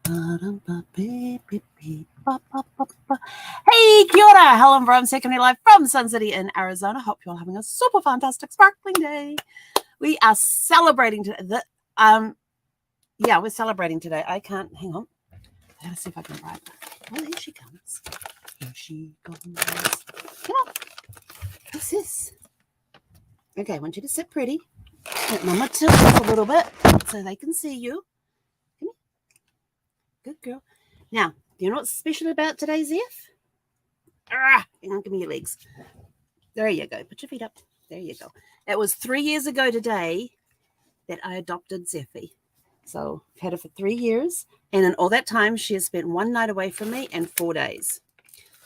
Hey, kia ora. Helen from Secondary Life from Sun City in Arizona. Hope you're all having a super fantastic sparkling day. We are celebrating today. We're celebrating today. I can't, hang on. I gotta see if I can write. Oh, here she comes. Here she comes. Come on. What's this? Okay, I want you to sit pretty. Let Mama tilt up a little bit so they can see you. Come here. Good girl. Now, do you know what's special about today, Zeph? Hang on, give me your legs. There you go. Put your feet up. There you go. It was 3 years ago today that I adopted Zeffie. So I've had her for 3 years. And in all that time, she has spent one night away from me and 4 days.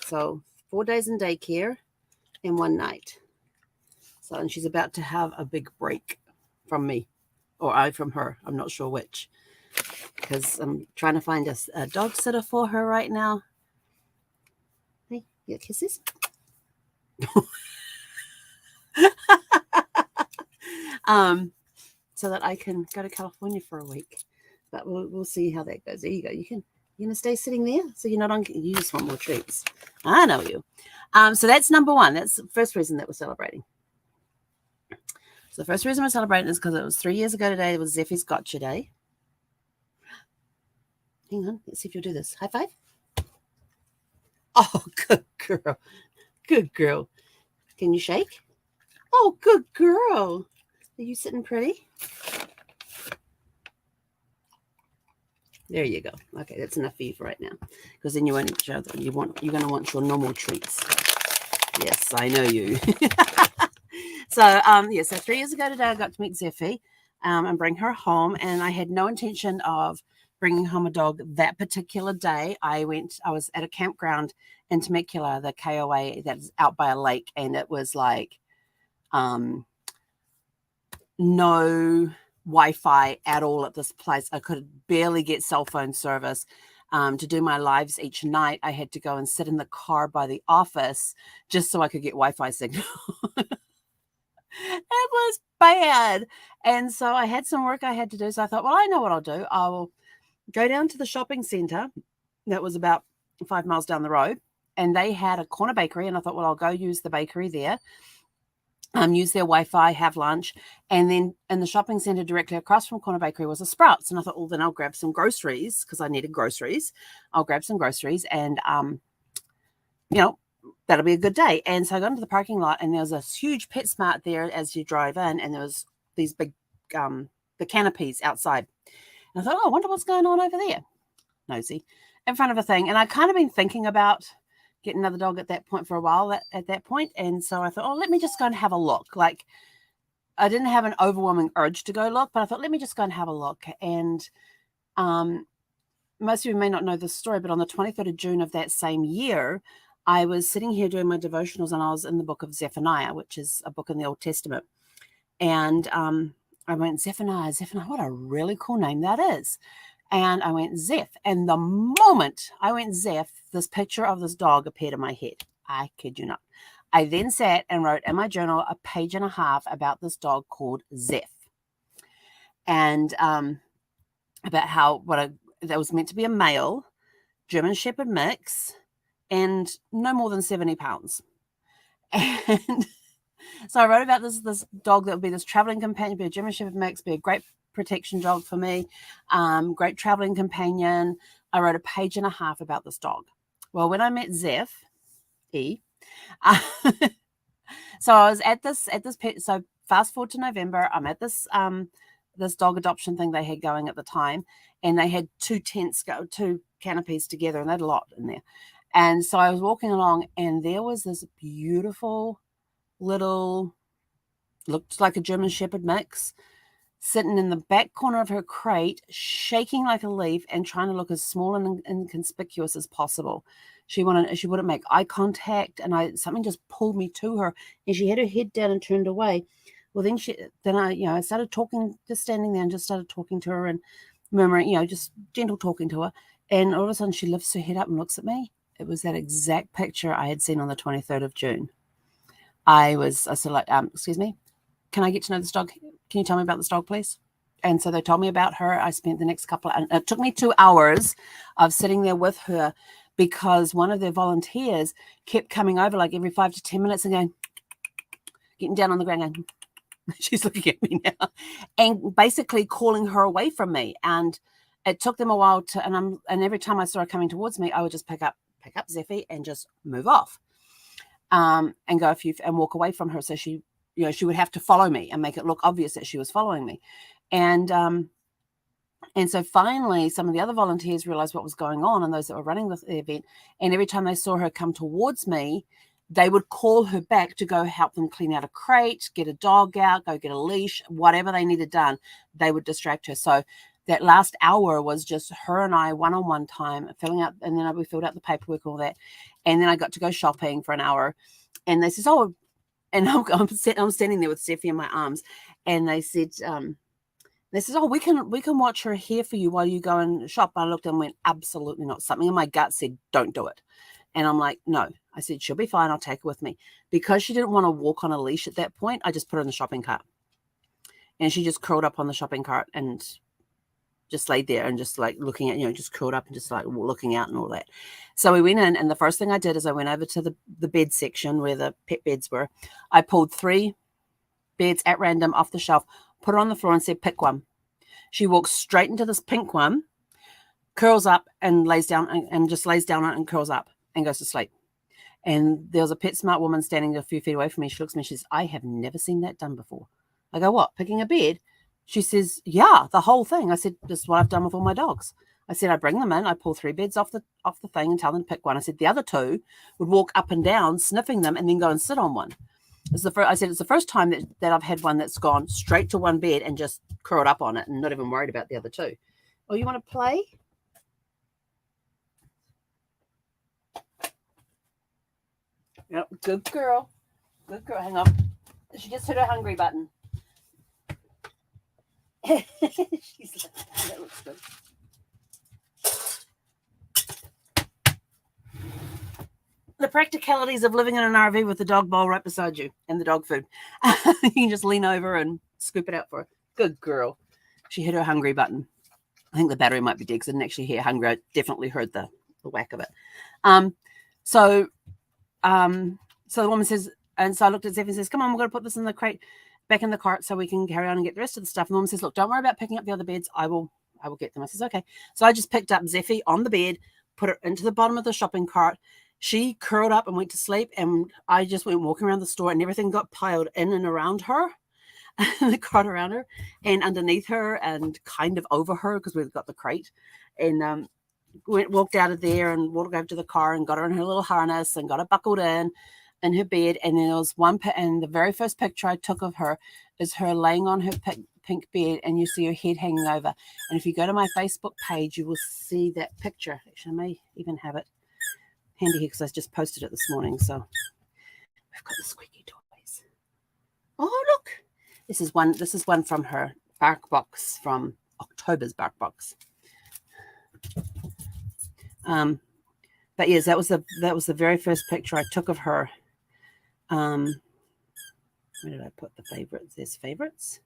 So 4 days in daycare and one night. So, and she's about to have a big break from me, or I from her. I'm not sure which, because I'm trying to find a dog sitter for her right now. Hey, you got kisses? So that I can go to California for a week. But we'll see how that goes. There you go. You're gonna stay sitting there, so you're not on. You just want more treats. I know you. So that's number one. That's the first reason that we're celebrating. So the first reason we're celebrating is because it was 3 years ago today. It was Zeffie's Gotcha Day. Hang on. Let's see if you'll do this. High five. Oh, good girl. Good girl. Can you shake? Oh, good girl. Are you sitting pretty? There you go. Okay, that's enough for you for right now, because then you won't show that you're going to want your normal treats. Yes, I know you. So 3 years ago today, I got to meet Zeffie and bring her home, and I had no intention of bringing home a dog that particular day. I was at a campground in Temecula, the KOA that's out by a lake, and it was like no Wi-Fi at all at this place. I could barely get cell phone service. To do my lives each night, I had to go and sit in the car by the office just so I could get Wi-Fi signal. It was bad. And so I had some work I had to do. So I thought, well, I know what I'll do. I will go down to the shopping center that was about 5 miles down the road, and they had a corner bakery. And I thought, well, I'll go use the bakery there. Use their Wi-Fi, have lunch, and then in the shopping center directly across from Corner Bakery was a Sprouts, and I thought, well, then I'll grab some groceries because I needed groceries. I'll grab some groceries, and that'll be a good day. And so I got into the parking lot, and there was a huge PetSmart there as you drive in, and there was these big the canopies outside. And I thought, oh, I wonder what's going on over there. Nosy, in front of a thing, and I kind of been thinking about get another dog at that point for a while at that point. And so I thought, oh, let me just go and have a look. Like, I didn't have an overwhelming urge to go look, but I thought, let me just go and have a look. And most of you may not know this story, but on the 23rd of June of that same year, I was sitting here doing my devotionals, and I was in the book of Zephaniah, which is a book in the Old Testament. And I went, Zephaniah, what a really cool name that is. And I went, Zeph. And the moment I went, Zeph, this picture of this dog appeared in my head. I kid you not. I then sat and wrote in my journal a page and a half about this dog called Zeph. And about how that was meant to be a male German Shepherd mix and no more than 70 pounds. And so I wrote about this dog that would be this traveling companion, be a German Shepherd mix, be a great protection dog for me, great traveling companion. I wrote a page and a half about this dog. Well, when I met Zeph, so I was at this pet. So fast forward to November, I'm at this this dog adoption thing they had going at the time, and they had two canopies together, and they had a lot in there. And so I was walking along, and there was this beautiful little, looked like a German Shepherd mix, sitting in the back corner of her crate, shaking like a leaf and trying to look as small and inconspicuous as possible. She wouldn't make eye contact, and something just pulled me to her, and she had her head down and turned away. Well, then I started talking, just standing there, and just started talking to her and murmuring, just gentle talking to her. And all of a sudden, she lifts her head up and looks at me. It was that exact picture I had seen on the 23rd of June. I said, like, excuse me, can I get to know this dog? Can you tell me about this dog, please? And so they told me about her. I spent the next couple of, it took me 2 hours of sitting there with her because one of their volunteers kept coming over like every 5 to 10 minutes and going, getting down on the ground going, she's looking at me now, and basically calling her away from me. And it took them a while to, and every time I saw her coming towards me, I would just pick up Zeffie and just move off, and go and walk away from her. So she, she would have to follow me and make it look obvious that she was following me. And so finally, some of the other volunteers realized what was going on, and those that were running the event. And every time they saw her come towards me, they would call her back to go help them clean out a crate, get a dog out, go get a leash, whatever they needed done, they would distract her. So that last hour was just her and I one-on-one time, filling out, and then we filled out the paperwork, all that. And then I got to go shopping for an hour. And they said, oh, and I'm standing there with Steffi in my arms. And they said, oh, we can watch her here for you while you go and shop. I looked and went, absolutely not. Something in my gut said, don't do it. And I'm like, no. I said, she'll be fine. I'll take her with me. Because she didn't want to walk on a leash at that point, I just put her in the shopping cart. And she just curled up on the shopping cart and just laid there and just like looking at, just curled up and just like looking out and all that. So we went in, and the first thing I did is I went over to the bed section where the pet beds were. I pulled 3 beds at random off the shelf, put it on the floor and said, pick one. She walks straight into this pink one, curls up and lays down and just lays down on it and curls up and goes to sleep. And there was a PetSmart woman standing a few feet away from me. She looks at me, she says, I have never seen that done before. I go, what, picking a bed? She says, yeah, the whole thing. I said, this is what I've done with all my dogs. I said, I bring them in, I pull 3 beds off the thing and tell them to pick one. I said, the other 2 would walk up and down, sniffing them, and then go and sit on one. I said, it's the first time that I've had one that's gone straight to one bed and just curled up on it and not even worried about the other 2. Oh, you want to play? Yep, good girl. Good girl. Hang on. She just hit her hungry button. She's like, that looks good. The practicalities of living in an RV with the dog bowl right beside you and the dog food. You can just lean over and scoop it out for her. Good girl. She hit her hungry button. I think the battery might be dead because I didn't actually hear hungry. I definitely heard the whack of it. So the woman says, and so I looked at Zeph and says, come on, we're going to put this in the crate, back in the cart so we can carry on and get the rest of the stuff. And the woman says, look, don't worry about picking up the other beds. I will get them. I says, okay. So I just picked up Zeffie on the bed, put her into the bottom of the shopping cart. She curled up and went to sleep. And I just went walking around the store, and everything got piled in and around her, the cart around her and underneath her and kind of over her because we've got the crate. And walked out of there and walked over to the car and got her in her little harness and got her buckled in her bed. And then there was and the very first picture I took of her is her laying on her pink bed, and you see her head hanging over. And if you go to my Facebook page, you will see that picture. Actually, I may even have it handy here because I just posted it this morning. So we've got the squeaky toys. Oh, look. This is one from her bark box, from October's bark box. But yes, that was the very first picture I took of her. Where did I put the favorites? There's favorites.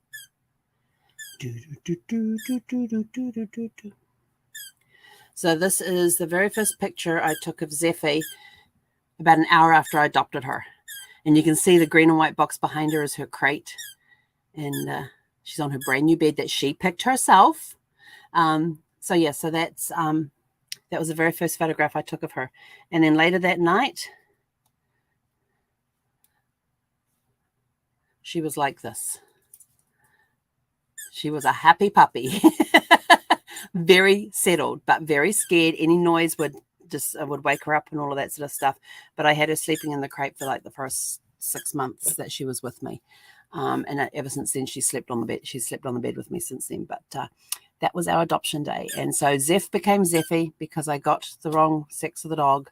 So this is the very first picture I took of Zeffie about an hour after I adopted her. And you can see the green and white box behind her is her crate. And she's on her brand new bed that she picked herself. So that's that was the very first photograph I took of her. And then later that night, she was like this. She was a happy puppy. Very settled, but very scared. Any noise would wake her up and all of that sort of stuff. But I had her sleeping in the crate for like the first 6 months that she was with me. And ever since then, she slept on the bed. She's slept on the bed with me since then. But that was our adoption day. And so Zeph became Zeffie because I got the wrong sex of the dog.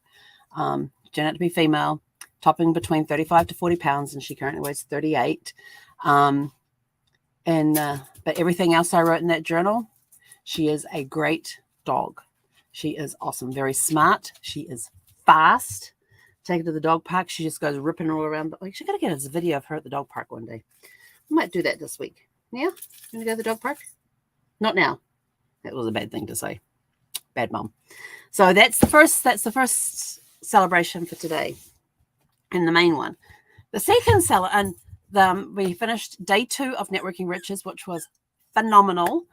Turned out to be female, topping between 35 to 40 pounds, and she currently weighs 38. But everything else I wrote in that journal, she is a great dog. She is awesome, very smart. She is fast. Take her to the dog park. She just goes ripping all around. But she got to get us a video of her at the dog park one day. We might do that this week. Yeah? You want to go to the dog park? Not now. That was a bad thing to say. Bad mom. So that's the first celebration for today, and the main one. The second we finished day 2 of Networking Riches, which was phenomenal.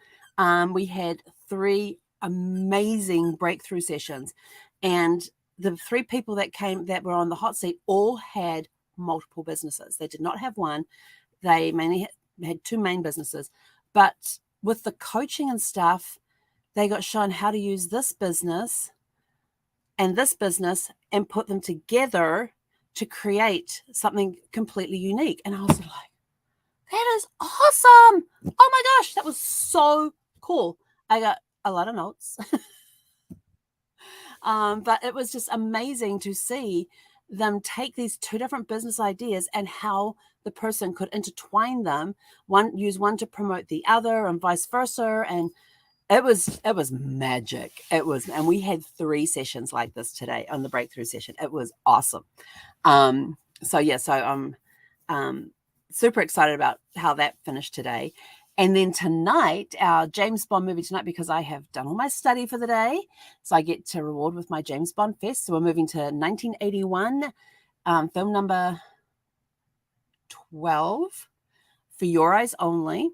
We had 3 amazing breakthrough sessions, and the 3 people that were on the hot seat all had multiple businesses. They did not have one. They mainly had 2 main businesses, but with the coaching and stuff, they got shown how to use this business and put them together to create something completely unique. And I was like, that is awesome. Oh my gosh, that was so cool. I got a lot of notes. But it was just amazing to see them take these 2 different business ideas and how the person could intertwine them, use one to promote the other and vice versa. And it was magic. And we had 3 sessions like this today on the breakthrough session. It was awesome. So I'm super excited about how that finished today. And then tonight, our James Bond movie tonight, because I have done all my study for the day, so I get to reward with my James Bond Fest. So we're moving to 1981, film number 12, For Your Eyes Only.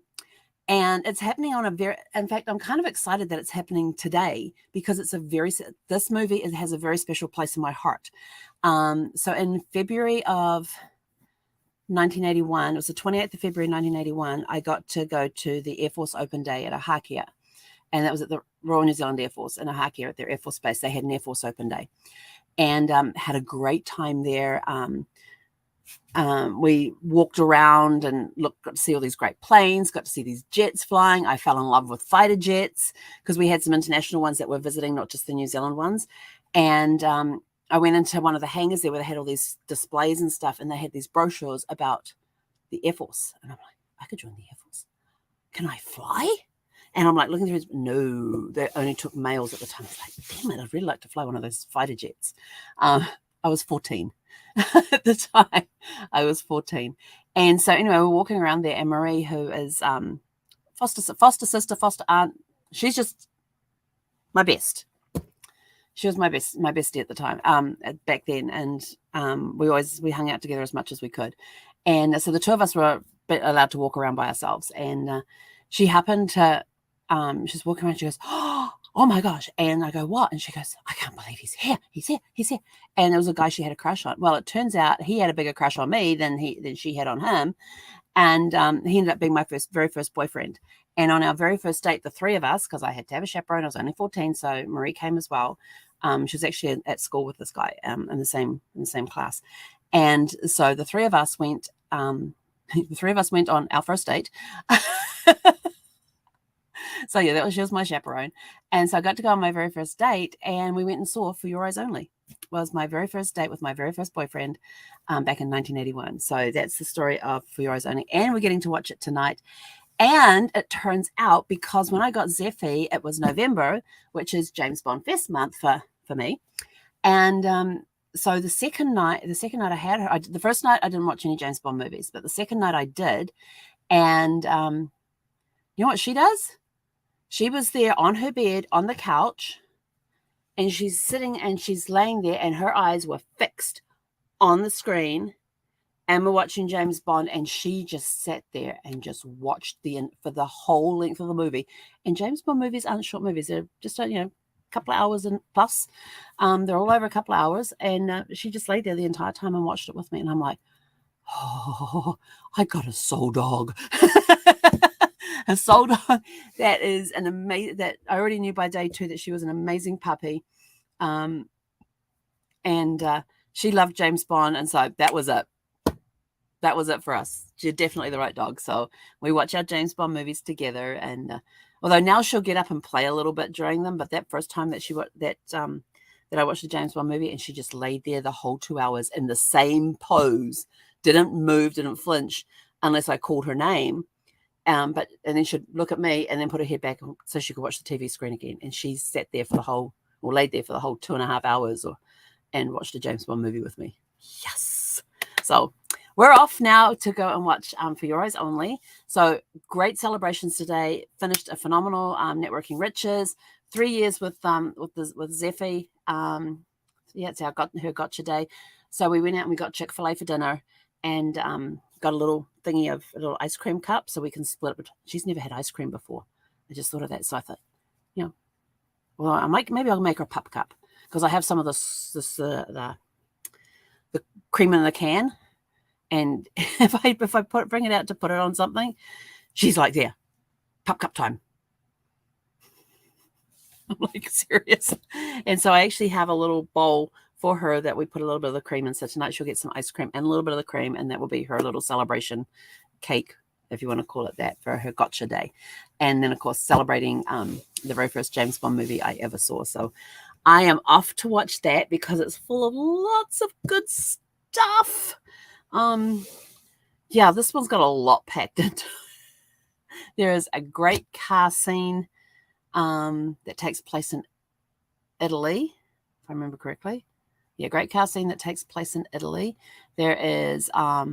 And it's happening in fact, I'm kind of excited that it's happening today because this movie has a very special place in my heart. So in February of 1981, it was the 28th of February, 1981, I got to go to the Air Force Open Day at Ohakea. And that was at the Royal New Zealand Air Force in Ohakea at their Air Force Base. They had an Air Force Open Day and had a great time there. We walked around and got to see all these great planes, got to see these jets flying. I fell in love with fighter jets because we had some international ones that were visiting, not just the New Zealand ones. And I went into one of the hangars there where they had all these displays and stuff, and they had these brochures about the Air Force. And I'm like, I could join the Air Force. Can I fly? And I'm like looking through, no, they only took males at the time. I was like, damn it, I'd really like to fly one of those fighter jets. I was 14 at the time. I was 14. And so anyway, we're walking around there, and Marie, who is foster sister, foster aunt, she's just my best. She was my bestie at the time, back then. And we hung out together as much as we could. And so the 2 of us were allowed to walk around by ourselves. And she happened to, she's walking around, she goes, oh my gosh. And I go, what? And she goes, I can't believe he's here. And there was a guy she had a crush on. Well, it turns out he had a bigger crush on me than she had on him. And he ended up being my very first boyfriend. And on our very first date, the 3 of us, because I had to have a chaperone, I was only 14, so Marie came as well. She was actually at school with this guy in the same class. And so the 3 of us went on our first date. So yeah, she was my chaperone. And so I got to go on my very first date, and we went and saw For Your Eyes Only. It was my very first date with my very first boyfriend back in 1981. So that's the story of For Your Eyes Only. And we're getting to watch it tonight. And it turns out, because when I got Zeffy, it was November, which is James Bond Fest month for me. And so the second night I had her, the first night I didn't watch any James Bond movies, but the second night I did. And you know what she does? She was there on her bed on the couch, and she's sitting and she's laying there, and her eyes were fixed on the screen. And we're watching James Bond, and she just sat there and just watched for the whole length of the movie. And James Bond movies aren't short movies; they're just a couple of hours and plus. They're all over a couple of hours, and she just laid there the entire time and watched it with me. And I'm like, oh, I got a soul dog. A soul dog that is an amazing. That I already knew by day 2 that she was an amazing puppy, and she loved James Bond, and so that was it. That was it for us. She's definitely the right dog. So we watch our James Bond movies together. And although now she'll get up and play a little bit during them, but that first time that I watched the James Bond movie, and she just laid there the whole 2 hours in the same pose, didn't move, didn't flinch unless I called her name. And then she'd look at me and then put her head back so she could watch the TV screen again. And she sat there laid there for the whole 2.5 hours and watched a James Bond movie with me. Yes. So we're off now to go and watch For Your Eyes Only. So great celebrations today. Finished a phenomenal Networking Riches. 3 years with Zeffie. Yeah, it's our her gotcha day. So we went out and we got Chick-fil-A for dinner and got a little thingy of a little ice cream cup so we can split it. She's never had ice cream before. I just thought of that. So I thought, well, maybe I'll make her a pup cup because I have some of the cream in the can. And if I bring it out to put it on something, she's like, there, pup cup time. I'm like, serious. And so I actually have a little bowl for her that we put a little bit of the cream in. So tonight she'll get some ice cream and a little bit of the cream. And that will be her little celebration cake, if you want to call it that, for her gotcha day. And then, of course, celebrating the very first James Bond movie I ever saw. So I am off to watch that because it's full of lots of good stuff. Yeah, this one's got a lot packed into it. There is a great car scene that takes place in Italy, if I remember correctly. Yeah, great car scene that takes place in Italy. There is a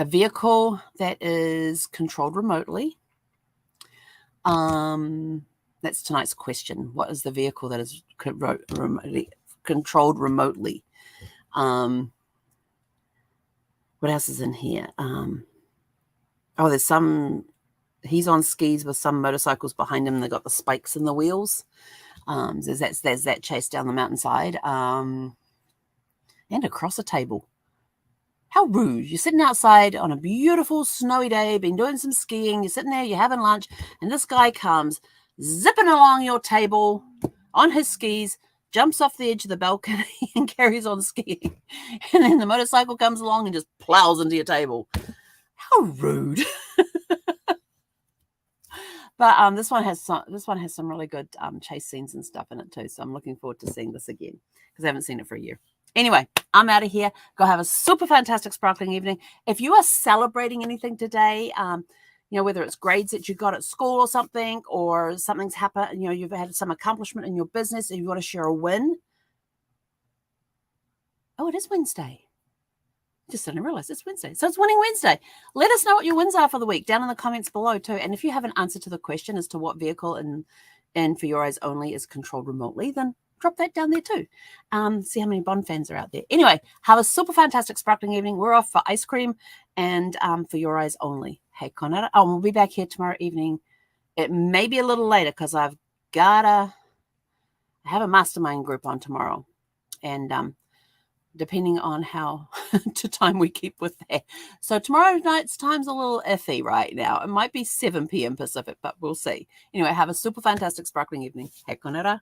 vehicle that is controlled remotely. That's tonight's question. What is the vehicle that is controlled remotely? What else is in here? There's some. He's on skis with some motorcycles behind him. They got the spikes in the wheels. There's that chase down the mountainside, and across a table. How rude! You're sitting outside on a beautiful snowy day, been doing some skiing. You're sitting there, you're having lunch, and this guy comes zipping along your table on his skis, jumps off the edge of the balcony and carries on skiing. And then the motorcycle comes along and just plows into your table. How rude. But this one has some really good chase scenes and stuff in it too. So I'm looking forward to seeing this again because I haven't seen it for a year. Anyway, I'm out of here. Go have a super fantastic sparkling evening. If you are celebrating anything today, whether it's grades that you got at school or something, or something's happened, you've had some accomplishment in your business and you want to share a win. Oh, it is Wednesday. Just didn't realize it's Wednesday. So it's Winning Wednesday. Let us know what your wins are for the week down in the comments below too. And if you have an answer to the question as to what vehicle and For Your Eyes Only is controlled remotely, then drop that down there too. See how many Bond fans are out there. Anyway, have a super fantastic sparkling evening. We're off for ice cream and For Your Eyes Only. Hey, Conrad. Oh, we'll be back here tomorrow evening. It may be a little later because I have a mastermind group on tomorrow. And depending on how to time we keep with that. So tomorrow night's time's a little iffy right now. It might be 7 p.m. Pacific, but we'll see. Anyway, have a super fantastic sparkling evening. Hey, Conrad.